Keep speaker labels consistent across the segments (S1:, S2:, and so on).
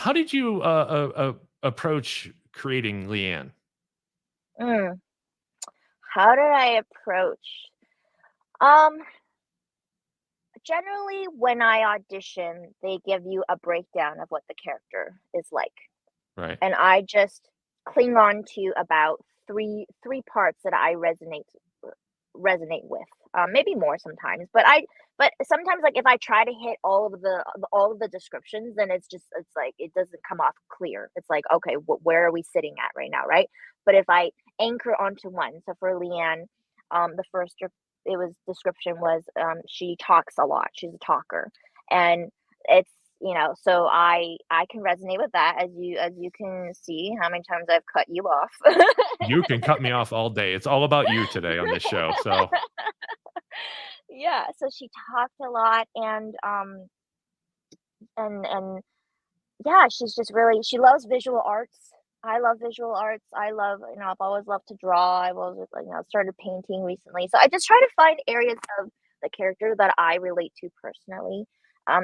S1: how did you approach creating Liann?
S2: Mm. How did I approach? Um, Generally, when I audition, they give you a breakdown of what the character is like,
S1: Right.
S2: and I just cling on to about three parts that I resonate with. Maybe more sometimes, but sometimes, like, if I try to hit all of the descriptions, then it's like it doesn't come off clear. It's like, okay, where are we sitting at right now, right? But if I anchor onto one, so for Lianne, the first it was description was she talks a lot. She's a talker, and it's so I can resonate with that, as you can see how many times I've cut you off.
S1: You can cut me off all day. It's all about you today on this show. So
S2: Yeah, so she talked a lot, and yeah, she's just really she loves visual arts. I love visual arts. I love, I've always loved to draw. I've always, like, started painting recently. So I just try to find areas of the character that I relate to personally.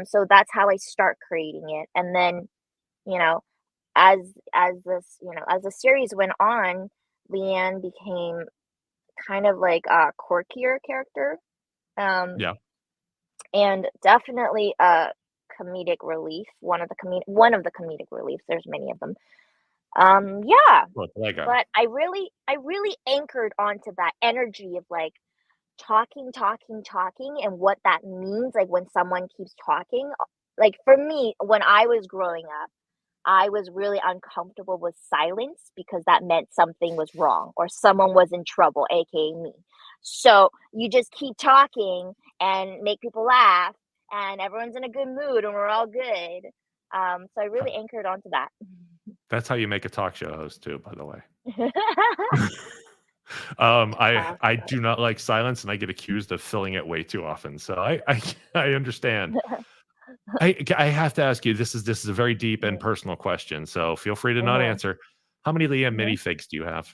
S2: So that's how I start creating it. And then, you know, as as the series went on, Leanne became kind of like a quirkier character. Um,
S1: yeah,
S2: and definitely a comedic relief, one of the comedic reliefs, there's many of them. Yeah,
S1: look, Lego.
S2: but I really anchored onto that energy of, like, talking, talking, talking, and what that means, like, when someone keeps talking. Like, for me, when I was growing up, I was really uncomfortable with silence because that meant something was wrong or someone was in trouble, aka me. So you just keep talking and make people laugh, and everyone's in a good mood, and we're all good. So I really anchored onto that.
S1: That's how you make a talk show host too, by the way. I
S2: Awesome.
S1: do not like silence, and I get accused of filling it way too often. So I understand. I have to ask you. This is a very deep and
S2: Mm,
S1: personal question. So feel free to not
S2: mhm,
S1: answer. How many Liam
S2: mhm.
S1: minifigs do you have?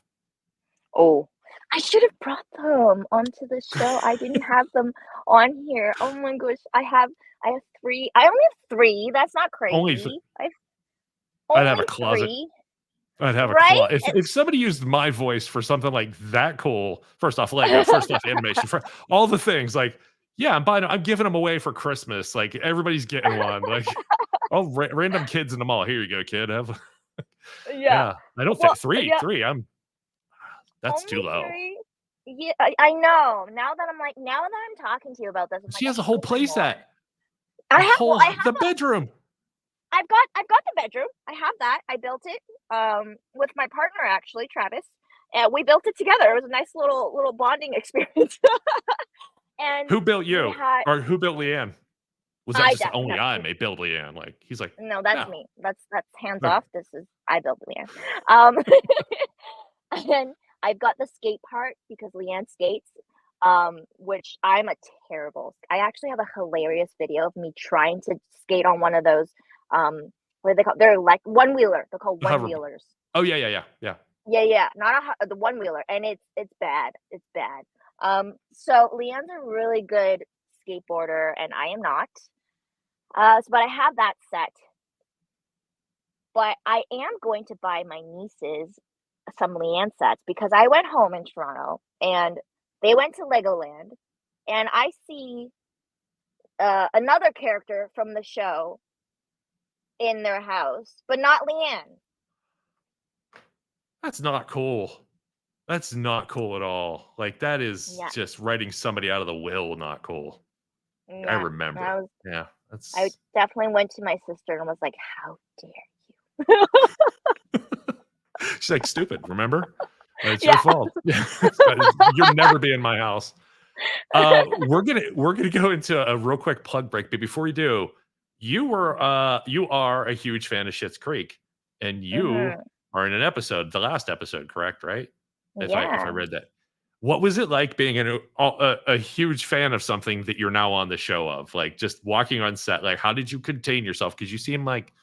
S2: Oh, I should have brought them onto the show. I didn't have them on here. Oh my gosh, I have 3. I only have 3. That's not
S1: Only. Th-
S2: crazy. I have
S1: I'd have a
S2: only
S1: closet.
S2: 3,
S1: I'd have a
S2: right?
S1: claw. If somebody used my voice for something like that cool, first off Lego, first off animation, for all the things, like, yeah, I'm giving them away for Christmas. Like everybody's getting one. Like, oh, random kids in the mall. Here you go, kid. Have
S2: Yeah.
S1: yeah. I don't
S2: Well,
S1: think three.
S2: yeah,
S1: Three. That's
S2: only
S1: too low.
S2: 3. Yeah, I know. Now that I'm talking to you about this, I'm like,
S1: She
S2: I
S1: has a
S2: should
S1: whole
S2: have bought
S1: playset.
S2: more. I
S1: A
S2: have well,
S1: whole
S2: I have
S1: the bedroom.
S2: I've got the bedroom. I have that. I built it, with my partner, actually, Travis, and we built it together. It was a nice little bonding experience. And
S1: Who built
S2: we
S1: you?
S2: had
S1: Or who built Leanne? Was that
S2: I
S1: just
S2: definitely
S1: only
S2: no,
S1: I may build Leanne? Like he's like,
S2: no, that's
S1: no.
S2: me. That's hands
S1: Okay.
S2: off. This is I built Leanne. And then I've got the skate part because Leanne skates, which I actually have a hilarious video of me trying to skate on one of those, what are they called? They're like one-wheeler. They're called
S1: Hover.
S2: one-wheelers.
S1: Oh yeah.
S2: Yeah, yeah, not the one-wheeler, and it's bad. It's bad. So Leanne's a really good skateboarder, and I am not. But I have that set. But I am going to buy my nieces some Leanne sets because I went home in Toronto and they went to Legoland, and I see another character from the show in their house, but not Leanne.
S1: That's not cool. That's not cool at all. Like that is
S2: Yeah,
S1: just writing somebody out of the will not cool. I
S2: yeah.
S1: remember.
S2: I was
S1: Yeah,
S2: I
S1: that's
S2: definitely went to my sister and was like, "How dare you?"
S1: she's like stupid, remember? It's your
S2: Yeah.
S1: fault. You're never be in my house. We're gonna go into a real quick plug break, but before we do,
S2: Mhm.
S1: you are a huge fan of Schitt's Creek, and you
S2: Mhm.
S1: are in an episode, the last episode, correct? Right? If I
S2: Yeah.
S1: read that, what was it like being a huge fan of something that you're now on the show of? Like just walking on set, like how did you contain yourself? Because you seem like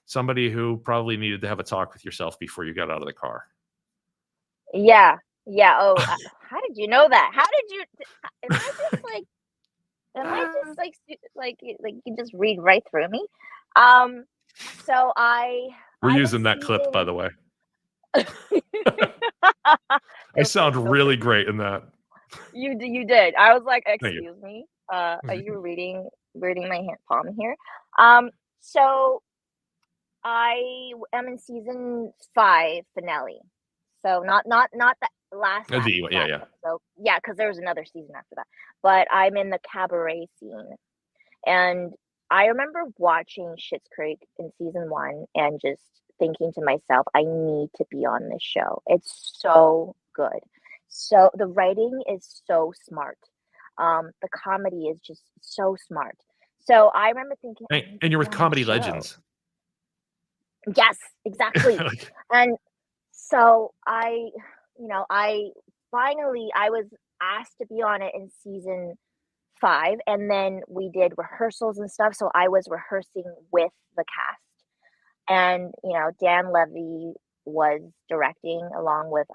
S1: somebody who probably needed to have a talk with yourself before you got out of the car.
S2: Yeah. Yeah. Oh, how did you know that? How did you? Am I just like? Am I just like like you just read right through me? Um. So
S1: We're
S2: I'm in
S1: using that clip, by
S2: season.
S1: the way. I
S2: Feel free,
S1: sound
S2: feel
S1: really
S2: free.
S1: great in that.
S2: You did. I was like,
S1: Thank you.
S2: excuse me. Are you reading my hand palm here? So am in season 5 finale. So not the
S1: Yeah,
S2: last
S1: yeah.
S2: episode. Yeah, because there was another season after that. But I'm in the cabaret scene, and I remember watching Schitt's Creek in season 1 and just thinking to myself, I need to be on this show. It's so good. So the writing is so smart. The comedy is just so smart. So I remember thinking, I need
S1: And
S2: to
S1: you're
S2: be
S1: with
S2: on this
S1: comedy
S2: show.
S1: legends.
S2: Yes, exactly.
S1: Like,
S2: And so I finally I was asked to be on it in season 5, and then we did rehearsals and stuff. So I was rehearsing with the cast, and Dan Levy was directing along with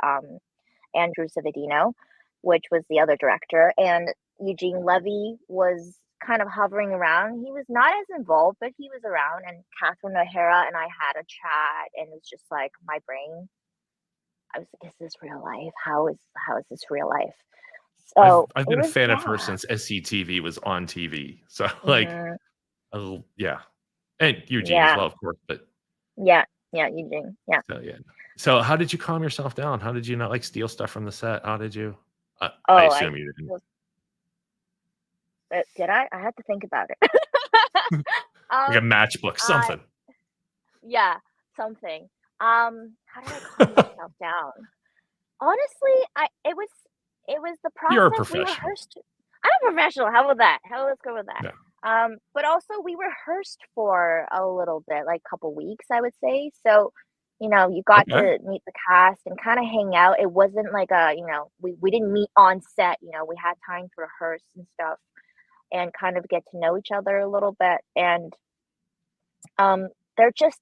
S2: Andrew Savidino, which was the other director, and Eugene Levy was kind of hovering around. He was not as involved, but he was around. And Catherine O'Hara and I had a chat, and it's just like my brain. I was like, "Is this real life? How is this real life?" So
S1: I've
S2: it
S1: been a
S2: was,
S1: fan of her
S2: yeah.
S1: since SCTV was on TV. So like,
S2: Hmm.
S1: yeah, and Eugene as
S2: Yeah,
S1: well, of course. But
S2: yeah, yeah. Eugene, yeah.
S1: so yeah. So how did you calm yourself down? How did you not like steal stuff from the set? How did you? I
S2: Oh,
S1: assume you didn't.
S2: did I? I had to think about it.
S1: Like a
S2: um,
S1: matchbook,
S2: I
S1: something.
S2: Yeah, something. How did I calm myself down? Honestly, I it was the
S1: You're a
S2: process. We
S1: professional.
S2: rehearsed. I'm a professional. How about that? Let's go with that.
S1: Yeah.
S2: But also we rehearsed for a little bit, like a couple weeks, I would say. So, you got
S1: Okay.
S2: to meet the cast and kind of hang out. It wasn't like we didn't meet on set. We had time to rehearse and stuff and kind of get to know each other a little bit. And they're just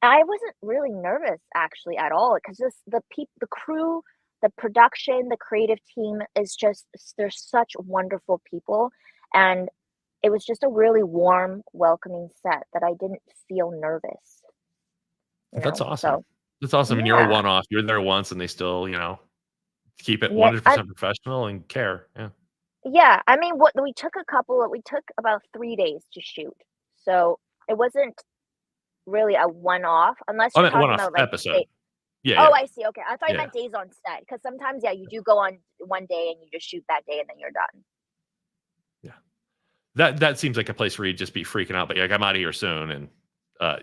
S2: I wasn't really nervous actually at all because just the crew, the production, the creative team is just they're such wonderful people, and it was just a really warm, welcoming set that I didn't feel nervous,
S1: That's awesome.
S2: So
S1: That's awesome. And you're a
S2: yeah,
S1: one-off. You're there once, and they still, keep it
S2: yeah,
S1: 100% professional and care. Yeah.
S2: yeah. I mean, we took about 3 days to shoot, so it wasn't really a one-off unless
S1: I
S2: you're
S1: meant
S2: talking
S1: one-off
S2: about like
S1: episode. Yeah,
S2: Oh,
S1: yeah,
S2: I see, okay. I thought you
S1: yeah,
S2: meant days on set, because sometimes, yeah, you do go on one day and you just shoot that day and then you're done.
S1: yeah. That seems like a place where you'd just be freaking out, but you're like, I'm out of here soon, and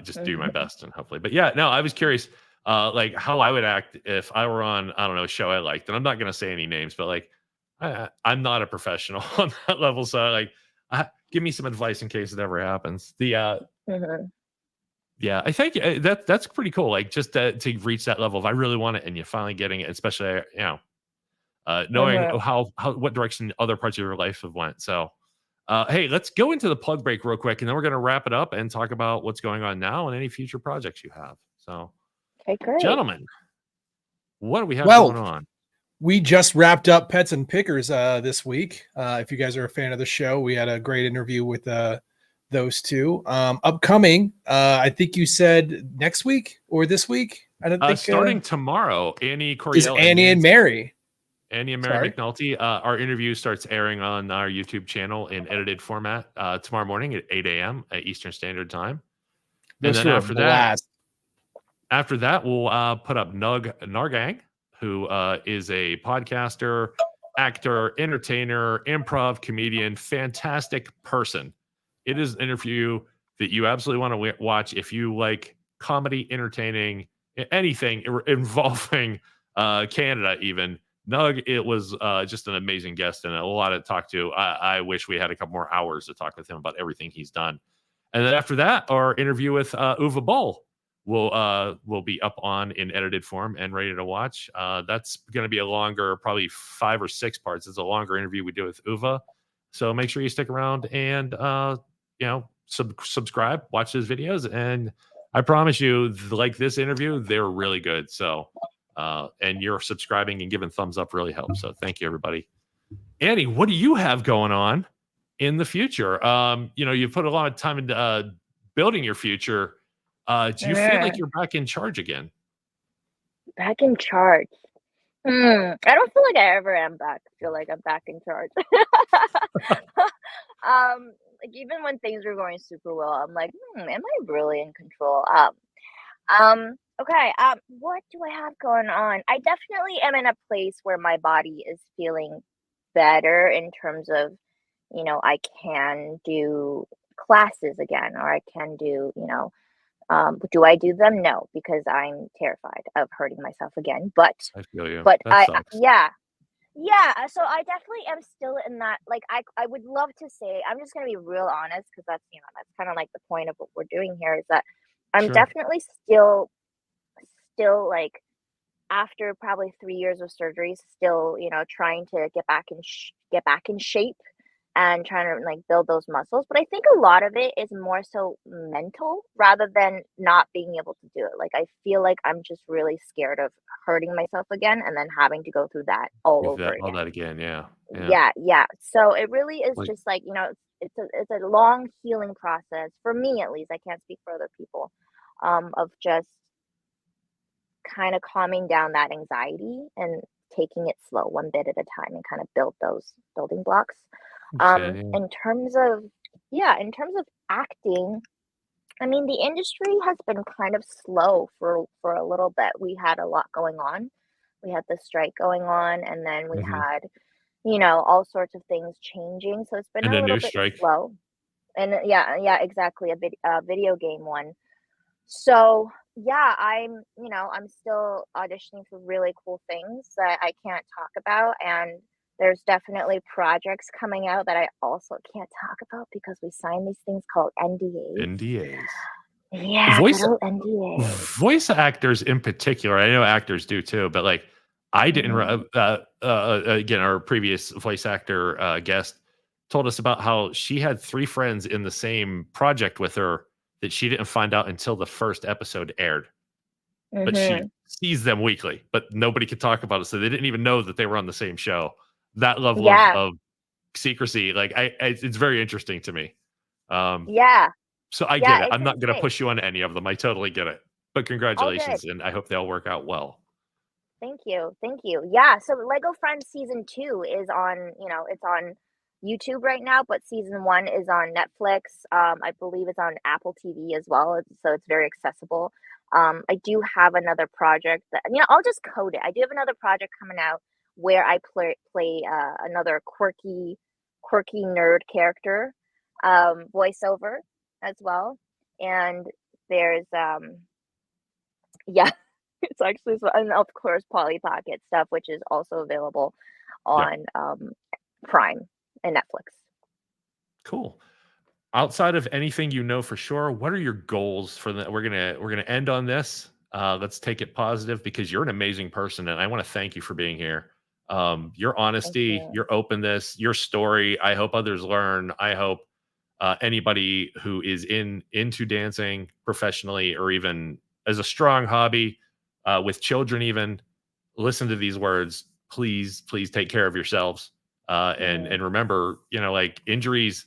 S1: just do my
S2: Mhm,
S1: best and hopefully. But yeah, no, I was curious, like how I would act if I were on, I don't know, a show I liked, and I'm not gonna say any names, but like I'm not a professional on that level, so like, give me some advice in case it ever happens.
S2: mhm,
S1: Yeah, I think that's pretty cool. Like just to reach that level, if I really want it, and you're finally getting it, especially knowing
S2: mhm.
S1: how what direction other parts of your life have went. So, hey, let's go into the plug break real quick, and then we're going to wrap it up and talk about what's going on now and any future projects you have. So,
S2: Okay, great.
S1: gentlemen, what do we have
S3: Well,
S1: going on?
S3: we just wrapped up Pets and Pickers this week. If you guys are a fan of the show, we had a great interview with those two. Upcoming, I think you said next week or this week. I don't think
S1: Starting tomorrow, Annie
S3: is
S1: Coriel and
S3: Annie and Mary.
S1: Annie and Mary
S3: Sorry.
S1: McNulty. Our interview starts airing on our YouTube channel in edited format tomorrow morning at 8 a.m. at Eastern Standard Time. And
S3: Those
S1: then
S3: two are a blast.
S1: after that, we'll put up Nug Nargang, who is a podcaster, actor, entertainer, improv comedian, fantastic person. It is an interview that you absolutely want to watch if you like comedy, entertaining, anything involving Canada, even. Nug, it was just an amazing guest and a lot to talk to. I wish we had a couple more hours to talk with him about everything he's done. And then after that, our interview with Uwe Boll will be up on in edited form and ready to watch. That's going to be a longer, probably 5 or 6 parts. It's a longer interview we do with Uwe. So make sure you stick around and subscribe, watch those videos, and I promise you, like this interview, they're really good. So and you're subscribing and giving thumbs up really helps. So thank you, everybody. Annie, what do you have going on in the future? You put a lot of time into building your future. Do you feel like you're back in charge again?
S2: Back in charge. I don't feel like I ever am back. I feel like I'm back in charge. Like even when things were going super well, I'm like, am I really in control? Okay. What do I have going on? I definitely am in a place where my body is feeling better in terms of, I can do classes again, or I can do, do I do them? No, because I'm terrified of hurting myself again.
S1: I feel you.
S2: But
S1: That sucks.
S2: yeah, yeah. So I definitely am still in that. Like, I would love to say, I'm just gonna be real honest, because that's kind of like the point of what we're doing here, is that I'm
S1: Sure.
S2: definitely still like after probably 3 years of surgery, still trying to get back in shape and trying to like build those muscles. But I think a lot of it is more so mental rather than not being able to do it. Like I feel like I'm just really scared of hurting myself again and then having to go through that all
S1: With
S2: over
S1: that all
S2: again.
S1: that again, yeah. Yeah.
S2: Yeah, yeah. So it really is
S1: Like
S2: just like, it's a long healing process for me at least. I can't speak for other people. Of just kind of calming down that anxiety and taking it slow one bit at a time and kind of build those building blocks.
S1: understand, yeah.
S2: In terms of acting, I mean, the industry has been kind of slow for a little bit. We had a lot going on. We had the strike going on, and then we
S1: Mhm.
S2: had, all sorts of things changing. So it's been
S1: And
S2: a
S1: a
S2: little
S1: new
S2: bit
S1: strike.
S2: slow. And yeah, exactly. A video game one. So yeah, I'm still auditioning for really cool things that I can't talk about, and there's definitely projects coming out that I also can't talk about because we signed these things called NDAs.
S1: NDAs.
S2: Yeah, good
S1: Voice
S2: old NDAs.
S1: voice actors in particular, I know actors do too, but, like, I didn't
S2: Mhm.
S1: again, our previous voice actor, guest told us about how she had 3 friends in the same project with her that she didn't find out until the first episode aired, but she
S2: Mhm.
S1: sees them weekly, but nobody could talk about it, so they didn't even know that they were on the same show. That level
S2: Yeah.
S1: of secrecy, like, it's very interesting to me. Um,
S2: Yeah.
S1: so I get
S2: Yeah,
S1: it.
S2: it's
S1: I'm not gonna
S2: insane.
S1: push you on any of them. I totally get it. But
S2: All good.
S1: congratulations, and I hope they all work out well.
S2: Thank you. Thank you. Yeah, so Lego Friends season 2 is on, it's on YouTube right now, but season 1 is on Netflix. I believe it's on Apple TV as well, so it's very accessible. I do have another project that, I'll just code it. I do have another project coming out where I play another quirky nerd character, voiceover as well. And there's yeah, it's actually so, and of course Polly Pocket stuff, which is also available
S1: Yeah,
S2: on Prime and Netflix.
S1: cool. Outside of anything you know for sure, what are your goals for the we're gonna end on this. Let's take it positive because you're an amazing person, and I want to thank you for being here. Your
S2: Thank
S1: honesty,
S2: you.
S1: your openness, your story. I hope others learn. I hope anybody who is into dancing professionally or even as a strong hobby with children even listen to these words. Please take care of yourselves and
S2: Mm,
S1: remember, like injuries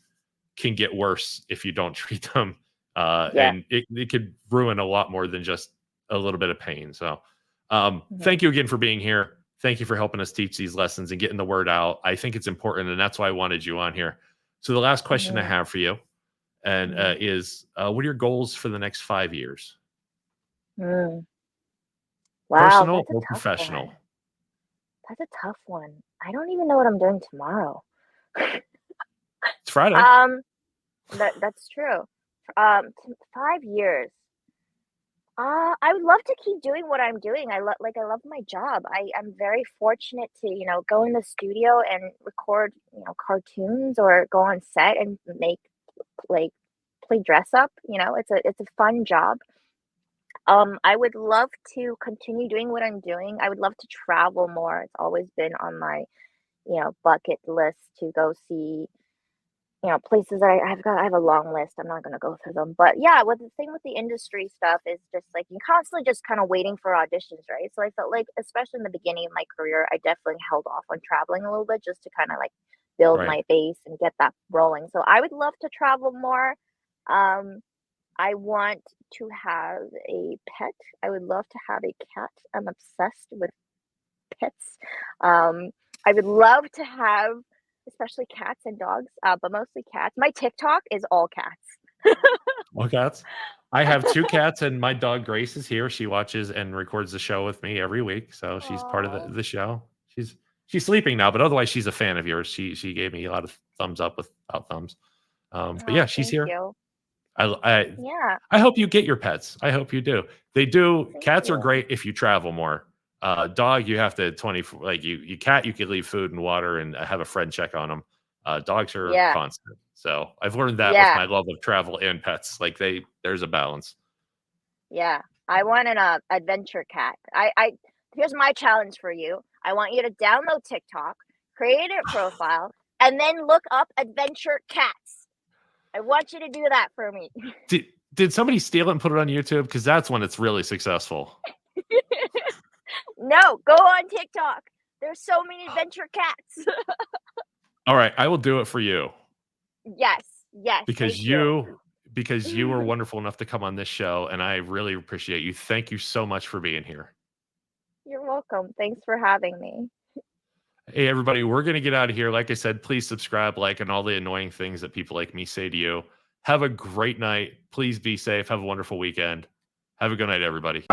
S1: can get worse if you don't treat them.
S2: yeah.
S1: And it could ruin a lot more than just a little bit of pain. So,
S2: Mhm,
S1: thank you again for being here. Thank you for helping us teach these lessons and getting the word out. I think it's important, and that's why I wanted you on here. So, the last question I
S2: mhm,
S1: have for you and
S2: mhm,
S1: is what are your goals for the next 5 years,
S2: mm. Wow,
S1: personal
S2: that's a
S1: or
S2: tough one.
S1: professional?
S2: That's a tough one. I don't even know what I'm doing tomorrow.
S1: It's Friday.
S2: um, that's true. 5 years. I would love to keep doing what I'm doing. I love my job. I'm very fortunate to, go in the studio and record, cartoons or go on set and make like play dress up. It's a fun job. I would love to continue doing what I'm doing. I would love to travel more. It's always been on my, bucket list to go see, places that I have a long list. I'm not gonna go through them, but yeah, what the thing with the industry stuff is just like you constantly just kind of waiting for auditions, right? So I felt like, especially in the beginning of my career, I definitely held off on traveling a little bit just to kind of like build
S1: Right.
S2: my base and get that rolling. So I would love to travel more. Um, I want to have a pet. I would love to have a cat. I'm obsessed with pets. I would love to have, especially cats and dogs, but mostly cats. My TikTok is all cats.
S1: All cats. I have 2 cats, and my dog Grace is here. She watches and records the show with me every week, so she's part of
S2: Aw.
S1: the show. She's sleeping now, but otherwise she's a fan of yours. She gave me a lot of thumbs up without thumbs. But yeah,
S2: Oh,
S1: she's
S2: thank
S1: here.
S2: you.
S1: I
S2: Yeah,
S1: I hope you get your pets. I hope you do. They do.
S2: thank
S1: Cats are
S2: you.
S1: great if you travel more. Dog, you have to 24 like you cat, you could leave food and water and have a friend check on them. Dogs are
S2: Yeah,
S1: constant. So I've learned that with
S2: yeah,
S1: my love of travel and pets. Like there's a balance.
S2: yeah. I want an adventure cat. I here's my challenge for you. I want you to download TikTok, create a profile, and then look up adventure cats. I want you to do that for me.
S1: Did somebody steal it and put it on YouTube? Because that's when it's really successful.
S2: No, go on TikTok. There's so many adventure cats.
S1: All right, I will do it for you
S2: Yes, yes,
S1: because
S2: thank you.
S1: you were wonderful enough to come on this show, and I really appreciate you. Thank you so much for being here.
S2: You're welcome. Thanks for having me.
S1: Hey, everybody, we're going to get out of here. Like I said, please subscribe, like, and all the annoying things that people like me say to you. Have a great night. Please be safe. Have a wonderful weekend. Have a good night, everybody.